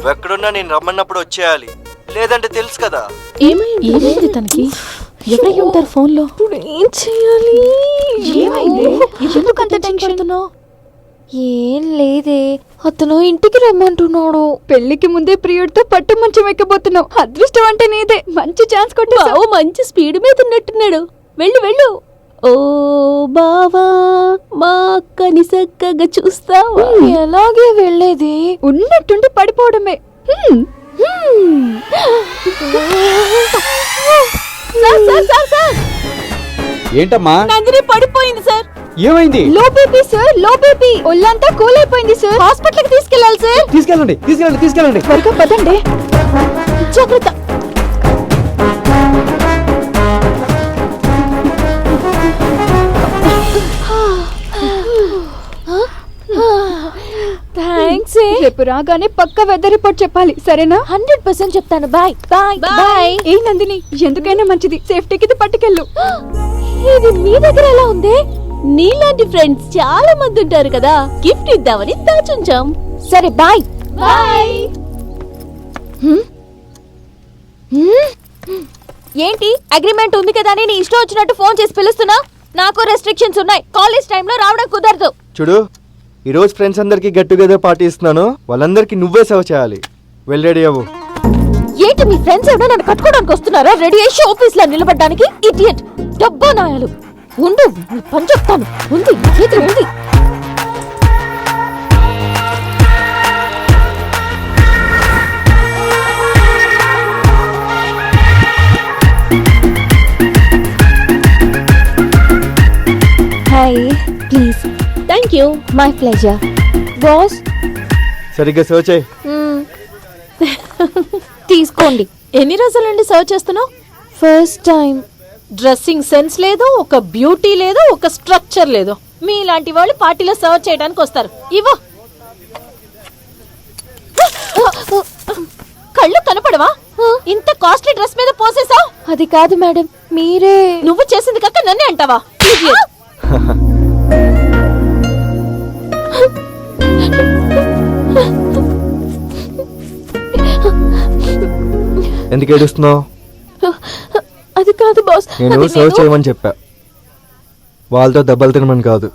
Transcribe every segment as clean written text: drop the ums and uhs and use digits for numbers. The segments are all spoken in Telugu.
నువ్వెక్కడున్నా నేను రమ్మన్నప్పుడు వచ్చేయాలి, లేదంటే తెలుసు కదా. ఏమైంది తనకి? ఎవరై ఉంటారు ఫోన్ లో? ఏం చేయాలి? ఏమైంది? ఎందుకు అంత టెన్షన్ పడుతున్నావు? ఏం లేదే, అతను ఇంటికి రమ్మంటున్నాడు. పెళ్లికి ముందే ప్రియుడితో పట్టు మంచం ఎక్కబోతున్నావు. అదృష్టం అంటే నీదే. మంచి ఛాన్స్ కొట్టావు. మంచి స్పీడ్ మీద ఉన్నట్టున్నాడు. వెళ్ళు వెళ్ళు. ఓ బావా, మా అక్కని చక్కగా చూస్తావా? ఎలాగే వెళ్ళేది? ఉన్నట్టుండి పడిపోవడమే. ఏంటమ్మా? నందిని పడిపోయింది సార్. ఏమైంది? Low BP sir, low BP. ఒళ్ళంతా కూల్ అయిపోయింది సార్. హాస్పిటల్ కి తీసుకెళ్ళాలి సార్. తీసుకెళ్ళండి. త్వరగా పదండి. జాగ్రత్త. థ్యాంక్స్. రేపు రాగానే పక్క వెదర్ రిపోర్ట్ చెప్పాలి, సరేనా? 100% చెప్తాను. Bye bye bye. ఏ నందిని, ఎందుకైనా మంచిది సేఫ్టీకి ఇది పట్టుకెళ్ళు. ఇది మీ దగ్గర ఎలా ఉంది? నీలాంటి ఫ్రెండ్స్ చాలా మంది ఉంటారు కదా, గిఫ్ట్ ఇద్దామని దాచుంచాం. సరే బాయ్ బాయ్. ఏంటి అగ్రిమెంట్ ఉంది కదా అని నీ ఇష్టం వచ్చినట్టు ఫోన్ చేసి పిలుస్తున్నా? నాకు రెస్ట్రిక్షన్స్ ఉన్నాయి. కాలేజ్ టైంలో రావడం కుదరదు. చూడు, ఈరోజు ఫ్రెండ్స్ అందరికి గెట్ టుగెదర్ పార్టీ ఇస్తున్నాను, వాళ్ళందరికీ నువ్వే సర్వ్ చేయాలి. వెల్ రెడీ అవ్వు. ఏంటి మీ ఫ్రెండ్స్ ఎవరైనా నన్ను కట్టుకోవడానికి వస్తున్నారా? రెడీ అయ్యి ఆఫీస్ లో నిలబడడానికి? ఇడియట్, డబ్బా నాయాలు. ఉండు, పని చెప్తాను. ఉంది చేతులు ఉంది. Hi, please. Thank you. My pleasure. Boss, సరిగ్గా సర్వ్ చేయి. తీసుకోండి. ఎన్ని రోజుల నుండి సర్వ్ చేస్తున్నావు? First time. డ్రెస్సింగ్ సెన్స్ లేదు, ఒక బ్యూటీ లేదు, ఒక స్ట్రక్చర్ లేదు. మీలాంటి వాళ్ళు పార్టీలో సర్వ్ చేయడానికి వస్తారు. ఇవ్వు. కళ్ళు కనపడవా? ఇంత కాస్ట్లీ డ్రెస్ మీద పోసేసావు. అది కాదు మేడం, మీరే. నువ్వు చేసింది కాక నన్నే అంటావా? Idiot. ఎందుకు ఏడుస్తున్నావు? అది కాదు బాస్. నేను సర్వ్ చేయమని చెప్పా, వాళ్ళతో దెబ్బలు తినమని కాదు.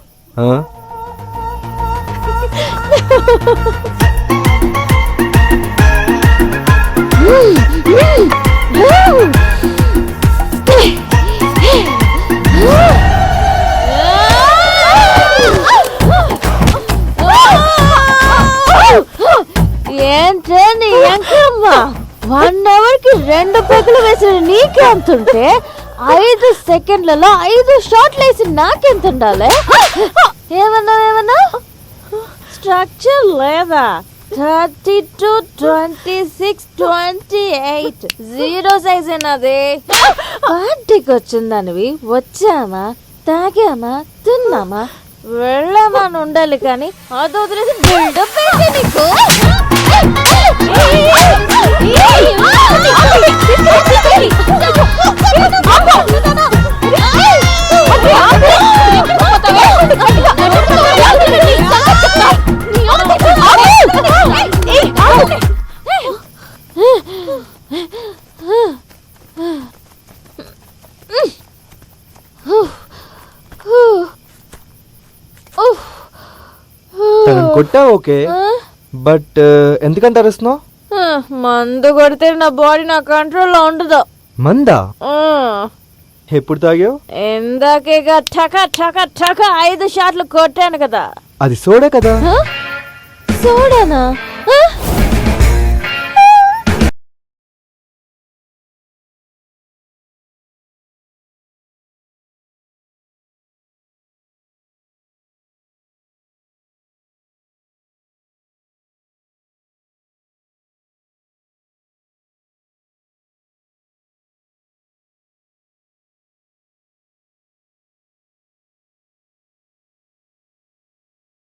ఏంటండి ఎంకమ్మా, 1 hour కి 2 పెగ్గులు వేసిన నీకే అంతుంటే 5 సెకండ్లలో 5 షాట్లు వేసి నాకెంత ఉండాలి? ఏమన్నా స్ట్రక్చర్ లేదా? 32, 26, 28 జీరో సైజ్ ఏనాది? పార్టీకి వచ్చిందానివి వచ్చామా, తాగామా, తిన్నామా, వెళ్ళామని ఉండాలి కానీ అది వదిలేసి బిల్డప్ ఏంటి నీకు? తనని కొట్టా ఓకే, బట్ ఎందుకంటే అరుస్తున్నావు? మందు కొడితే నా బాడీ నా కంట్రోల్లో ఉండదు. మందా? ఎప్పుడు తాగావు? ఇందాకేగా ఠక ఠక ఠక 5 షాట్లు కొట్టాను కదా. అది సోడా కదా. సోడానా?